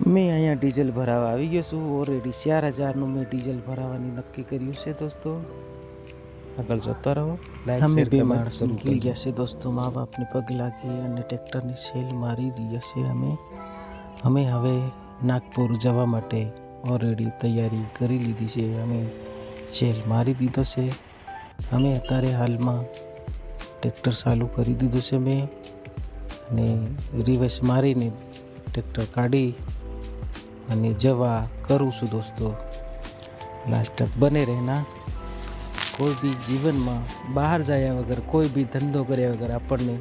મેં અહીંયા ડીઝલ ભરાવા આવી ગયો છું. ઓલરેડી 4,000નું મેં ડીઝલ ભરાવાની નક્કી કર્યું છે દોસ્તો. આગળ જોતા રહો. અમે બે માણસ નીકળી ગયા છે દોસ્તો. મા બાપને પગ લાગી અને ટ્રેક્ટરની સેલ મારી રહ્યા છે. અમે હવે નાગપુર જવા માટે ઓલરેડી તૈયારી કરી લીધી છે. અમે સેલ મારી દીધો છે. અમે અત્યારે હાલમાં ટ્રેક્ટર ચાલુ કરી દીધું છે મેં, અને રિવર્સ મારીને ટ્રેક્ટર કાઢી અને જવા કરું છું દોસ્તો. લાસ્ટ તક બને રહેના. કોઈ બી જીવનમાં બહાર જાય વગર, કોઈ બી ધંધો કર્યા વગર આપણને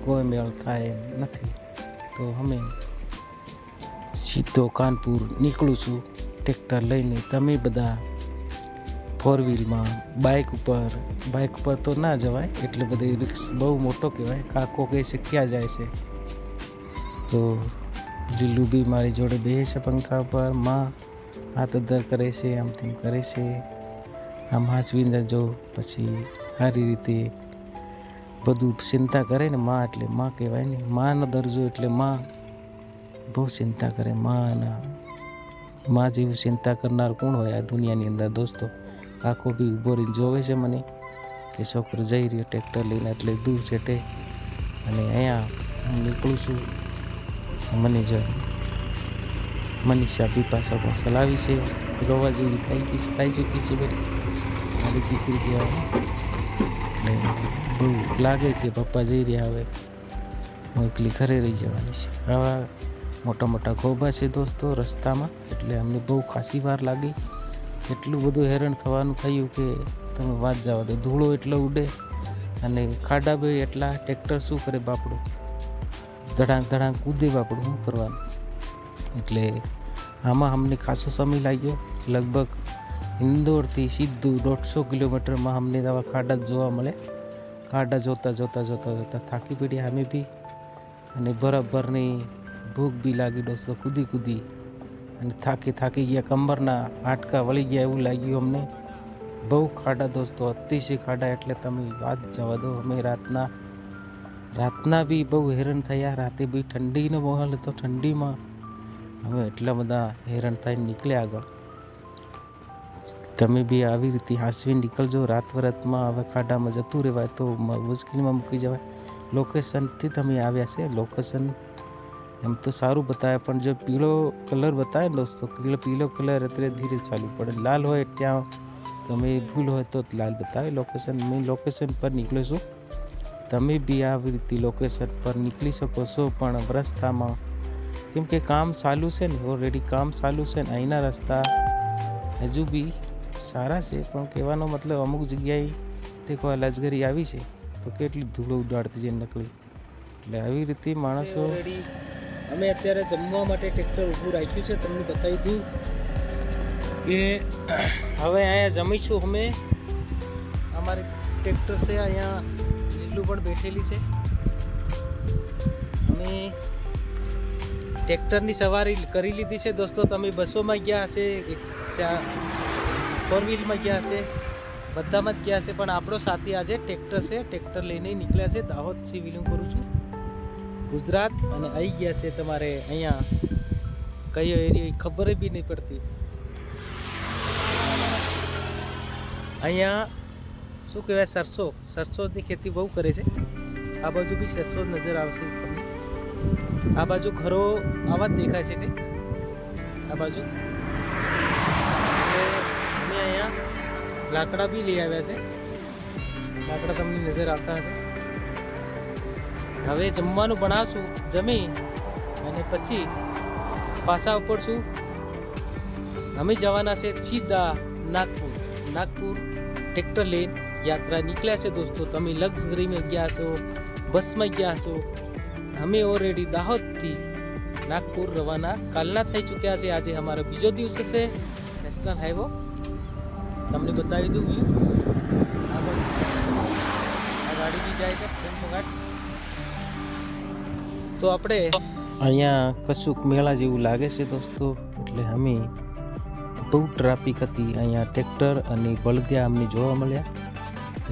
કોઈ મેળ થાય એમ નથી. તો અમે સીધો કાનપુર નીકળું છું ટ્રેક્ટર લઈને. તમે બધા ફોર વ્હીલમાં, બાઇક ઉપર તો ના જવાય, એટલે બધી રિક્સ બહુ મોટો કહેવાય. કાકો કહે છે ક્યાં જાય છે, તો લીલું બી મારી જોડે બે છે પંખા પર. માં હાથ અદ્દર કરે છે, આમ તેમ કરે છે. આમ હાચવીને જો પછી સારી રીતે બધું ચિંતા કરે ને માં, એટલે માં કહેવાય ને. માનો દરજ્જો એટલે માં બહુ ચિંતા કરે. માં જેવું ચિંતા કરનાર કોણ હોય આ દુનિયાની અંદર દોસ્તો. કાકો બી ઊભો રહીને જોવે છે મને કે છોકરો જઈ રહ્યો ટ્રેક્ટર લઈને, એટલે દૂર છેટે. અને અહીંયા હું નીકળું છું. મનીષા બી પાછા પણ ચલાવી છે. રોવા જેવી થઈ ચૂકી છે બધી મારી દીકરી કહેવાય. બહુ લાગે કે પપ્પા જઈ રહ્યા, હવે હું એકલી ઘરે રહી જવાની છે. આવા મોટા મોટા ખોબા છે દોસ્તો રસ્તામાં, એટલે અમને બહુ ખાસી વાર લાગી. એટલું બધું હેરાન થવાનું થયું કે તમે વાત જવા દો. ધૂળો એટલો ઉડે અને ખાડા બી એટલા. ટ્રેક્ટર શું કરે બાપડું, ધડાંગ કૂદે બાપડું, શું કરવાનું. એટલે આમાં અમને ખાસો સમય લાગ્યો. લગભગ ઇન્દોરથી સીધું 150 કિલોમીટરમાં અમને આવા ખાડા જ જોવા મળે. ખાડા જોતા થાકી પડ્યા અમે બી, અને બરાબરની ભૂખ બી લાગી દોસ્તો. કૂદી અને થાકી ગયા. કમરના હાડકા વળી ગયા એવું લાગ્યું અમને. બહુ ખાડા દોસ્તો, અતિશય ખાડા. એટલે તમે વાત જવા દો. અમે રાતના બી બહુ હેરાન થયા. રાતે બી ઠંડીનો માહોલ હતો. ઠંડીમાં અમે એટલા બધા હેરાન થઈને નીકળ્યા આગળ. તમે બી આવી રીતે હાંસવી નીકળજો. રાતમાં હવે ખાડામાં જતું રહેવાય તો મુશ્કેલીમાં મૂકી જવાય. લોકેશનથી તમે આવ્યા છે. લોકેશન એમ તો સારું બતાવે, પણ જો પીળો કલર બતાવે ને દોસ્તો, પીળો કલર અત્યારે ધીરે ચાલુ પડે. લાલ હોય ત્યાં તમે ભૂલ હોય તો લાલ બતાવે લોકેશન. મેં લોકેશન પર નીકળ્યો છું. તમે બી આવી રીતે લોકેશન પર નીકળી શકો છો. પણ રસ્તામાં કેમ કે કામ ચાલુ છે ને, ઓલરેડી કામ ચાલુ છે ને, અહીંના રસ્તા હજુ બી સારા છે. પણ કહેવાનો મતલબ અમુક જગ્યાએ દેખો લશ્કરી આવી છે તો કેટલી ધૂળો ઉડાડતી છે નકલી. એટલે આવી રીતે માણસો. અમે અત્યારે જમવા માટે ટ્રેક્ટર ઊભું રાખ્યું છે. તમને બતાવી દઉં કે હવે અહીંયા જમીશું અમે. અમારે ટ્રેક્ટર છે અહીંયા, લીલું પણ બેઠેલી છે. અમે ટ્રેક્ટરની સવારી કરી લીધી છે દોસ્તો. તમે બસોમાં ગયા હશે, ફોર વ્હીલમાં ગયા હશે, બધામાં જ ગયા હશે. પણ આપણો સાથી આજે ટ્રેક્ટર છે. ટ્રેક્ટર લઈને નીકળ્યા છે. દાહોદથી બિલોંગ કરું છું, ગુજરાત. અને આવી ગયા છે તમારે અહીંયા કયો એરિયા ખબર બી નહીં પડતી. અહીંયા શું કહેવાય, સરસોની ખેતી બહુ કરે છે. આ બાજુ બી સરસો નજર આવશે તમને. આ બાજુ ઘરો આવા જ દેખાય છે કંઈક આ બાજુ. અમે અહીંયા લાકડા બી લઈ આવ્યા છે. લાકડા તમને નજર આવતા હશે. હવે જમવાનું બનાવશું, જમી અને પછી પાછા ઉપર છું. અમે જવાના છે સીધા નાગપુર ટ્રેક્ટર લઈને યાત્રા નીકળ્યા છે દોસ્તો. તમે લક્ઝરીમાં ગયા છો, બસમાં ગયા છો. અમે ઓલરેડી દાહોદથી નાગપુર રવાના કાલના થઈ ચૂક્યા છે. આજે અમારો બીજો દિવસ છે. નેશનલ હાઈવે તમને બતાવી દઉં. આ ગાડી બી જાય છે તો આપણે અહીંયા કશુંક મેળા જેવું લાગે છે દોસ્તો. એટલે અમે બહુ ટ્રાફિક હતી અહીંયા. ટ્રેક્ટર અને બળદિયા અમને જોવા મળ્યા,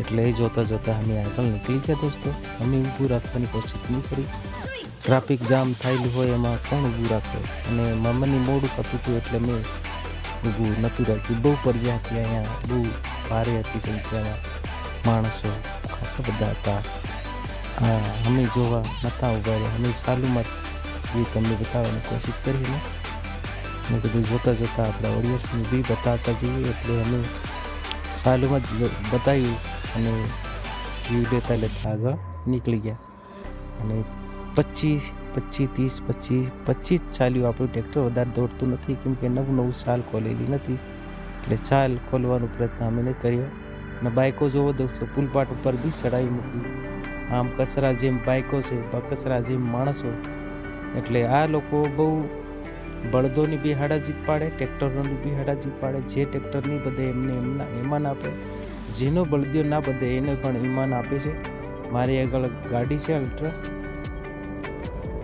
એટલે એ જોતા અમે આગળ નીકળી ગયા દોસ્તો. અમે ઊભું રાખવાની કોશિશ નહીં કરી. ટ્રાફિક જામ થયેલું હોય એમાં કોણ ઊભું રાખે, અને મામાની મોડું થતું હતું એટલે મેં ઊભું નહોતું રાખ્યું. બહુ પ્રજા હતી અહીંયા, બહુ ભારે હતી સંખ્યામાં માણસો, ખાસા બધા હતા. હા, અમે જોવા નહોતા ઊભા રહ્યા, અમે ચાલુમાં એ તમને બતાવવાની કોશિશ કરી ને મેં કીધું જોતાં જોતાં આપણા ઓડિયન્સને બી બતાવતા જઈએ, એટલે અમે ચાલુમાં જ બતાવ્યું અને વ્યૂ લેતા લેતા આગળ નીકળી ગયા. અને 25 ચાલ્યું આપણું ટ્રેક્ટર. વધારે દોડતું નથી કેમ કે નવું ચાલ ખોલેલી નથી, એટલે ચાલ ખોલવાનો પ્રયત્ન અમે નહીં કર્યો. અને બાઇકો જોવો દોસ્તો, પુલપાટ ઉપર બી ચડાવી મૂકી. આમ કચરા જેમ બાઇકો છે, કચરા જેમ માણસો. એટલે આ લોકો બહુ બળદોની બી હાડાજીત પાડે, ટ્રેક્ટરોની બી હાડાજીત પાડે. જે ટ્રેક્ટર નહીં બધે એમને ઈમાન આપે, જેનો બળદિયો ના બધે એને પણ ઈમાન આપે છે. મારી આગળ ગાડી છે અલ્ટ્રા,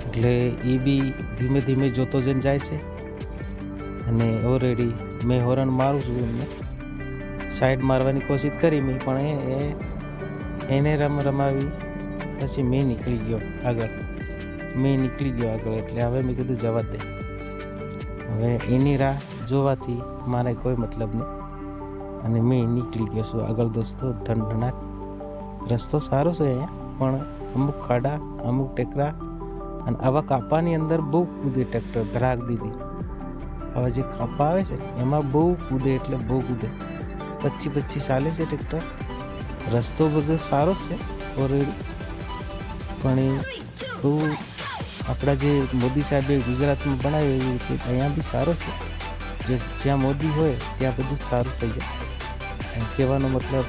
એટલે એ બી ધીમે ધીમે જોતો જઈને જાય છે. અને ઓલરેડી મેં હોર્ન મારું છું, એમને સાઈડ મારવાની કોશિશ કરી મેં, પણ એને રમાવી પછી મેં નીકળી ગયો આગળ. એટલે હવે મેં કીધું જવા દે, હવે એની રાહ જોવાથી મારે કોઈ મતલબ નહીં, અને મેં નીકળી ગયો છું આગળ દોસ્તો. ધનધનાટ રસ્તો સારો છે અહીંયા, પણ અમુક ખાડા, અમુક ટેકરા, અને આવા કાપાની અંદર બહુ કૂદે ટ્રેક્ટર. ધરાક દીધી આવા જે કાપા આવે છે એમાં બહુ કૂદે, એટલે બહુ કૂદે. 25 ચાલે છે ટ્રેક્ટર. રસ્તો બધો સારો જ છે ઓલરેડી, પણ એ બહુ આપણા જે મોદી સાહેબે ગુજરાતમાં બનાવ્યું એવી રીતે અહીંયા બી સારો છે. જ્યાં મોદી હોય ત્યાં બધું સારું થઈ જાય. કહેવાનો મતલબ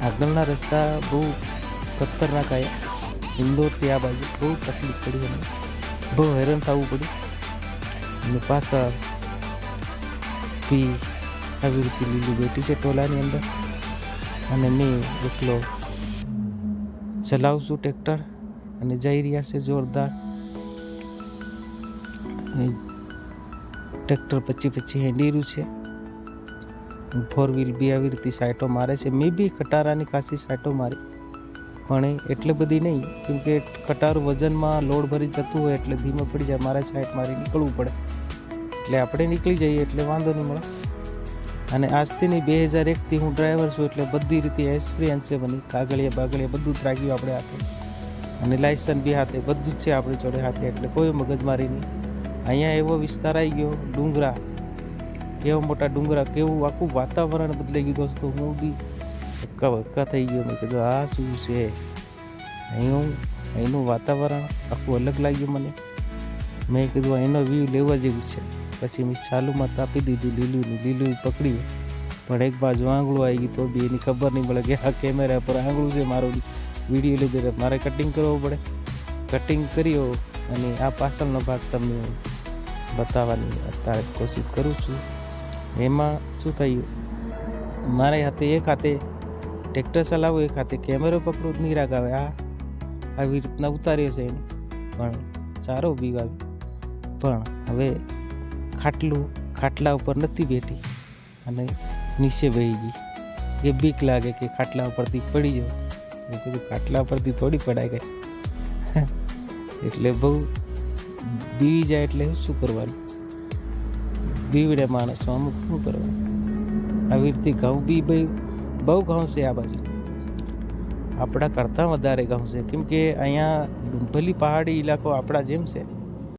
આગળના રસ્તા બહુ ખતરનાક આવ્યા. ઇન્દોરથી આ બાજુ બહુ તકલીફ પડી, અને બહુ હેરાન થવું પડ્યું. અને પાછા બી આવી રીતે લીલું બેઠી છે ટોલાની અંદર, અને મેં એકલો ચલાવું છું ટ્રેક્ટર, અને જઈ રહ્યા છે જોરદાર. ટ્રેક્ટર 25 હેંડીરું છે. 4 વ્હીલ બી આવી રીતે સાઈટો મારે છે. મેં બી ખટારાની ખાસી સાઈટો મારી, પણ એટલે બધી નહીં, કેમકે ખટારું વજનમાં લોડ ભરી જતું હોય એટલે ધીમે પડી જાય. મારે સાઈટ મારી નીકળવું પડે, એટલે આપણે નીકળી જઈએ એટલે વાંધો નહીં મળે. અને આજથી નહીં, 2001થી હું ડ્રાઈવર છું, એટલે બધી રીતે એક્સપિરિયન્સ છે મને. કાગળિયા બાગળિયા બધું જ રાખ્યું આપણે હાથે, અને લાયસન્સ બી હાથે, બધું જ છે આપણી જોડે હાથે, એટલે કોઈ મગજમારી નહીં. અહીંયા એવો વિસ્તાર આવી ગયો, ડુંગરા, કેવા મોટા ડુંગરા, કેવું આખું વાતાવરણ બદલાઈ ગયું દોસ્તો. હું બી હક્કા થઈ ગયો. મેં કીધું આ શું છે, અહીંનું વાતાવરણ આખું અલગ લાગ્યું મને. મેં કીધું અહીંનો વ્યૂ લેવા જેવું છે. પછી મેં ચાલુમાં તાપી દીધું, લીલું પકડ્યું, પણ એક બાજુ આંગળું આવી ગયું તો બી એની ખબર નહીં પડે કે આ કેમેરા પર આંગળું છે. મારું વિડીયો લીધે મારે કટિંગ કરવો પડે. કટિંગ કર્યો, અને આ પાછળનો ભાગ તમને બતાવવાની અત્યારે કોશિશ કરું છું. એમાં શું થયું, મારે એક હાથે ટ્રેક્ટર ચલાવવું, એક હાથે કેમેરો પકડું, નહીં રાગ આવે. આવી રીતના ઉતાર્યો છે એને, પણ સારો વ્યૂ આવ્યો. પણ હવે ખાટલા ઉપર નથી બેઠી, અને નીચે બેસી ગઈ. એ બીક લાગે કે ખાટલા ઉપરથી પડી જાવ. મેં કીધું ખાટલા ઉપરથી થોડી પડાય ગઈ. એટલે બહુ બીવી જાય, એટલે શું કરવાનું, બીવડે માણસો અમુક શું કરવાનું. આવી રીતે ઘઉં બી બહુ ઘઉં છે આ બાજુ, આપણા કરતાં વધારે ઘઉં છે. કેમ કે અહીંયા ભલી પહાડી ઇલાકો આપણા જેમ છે,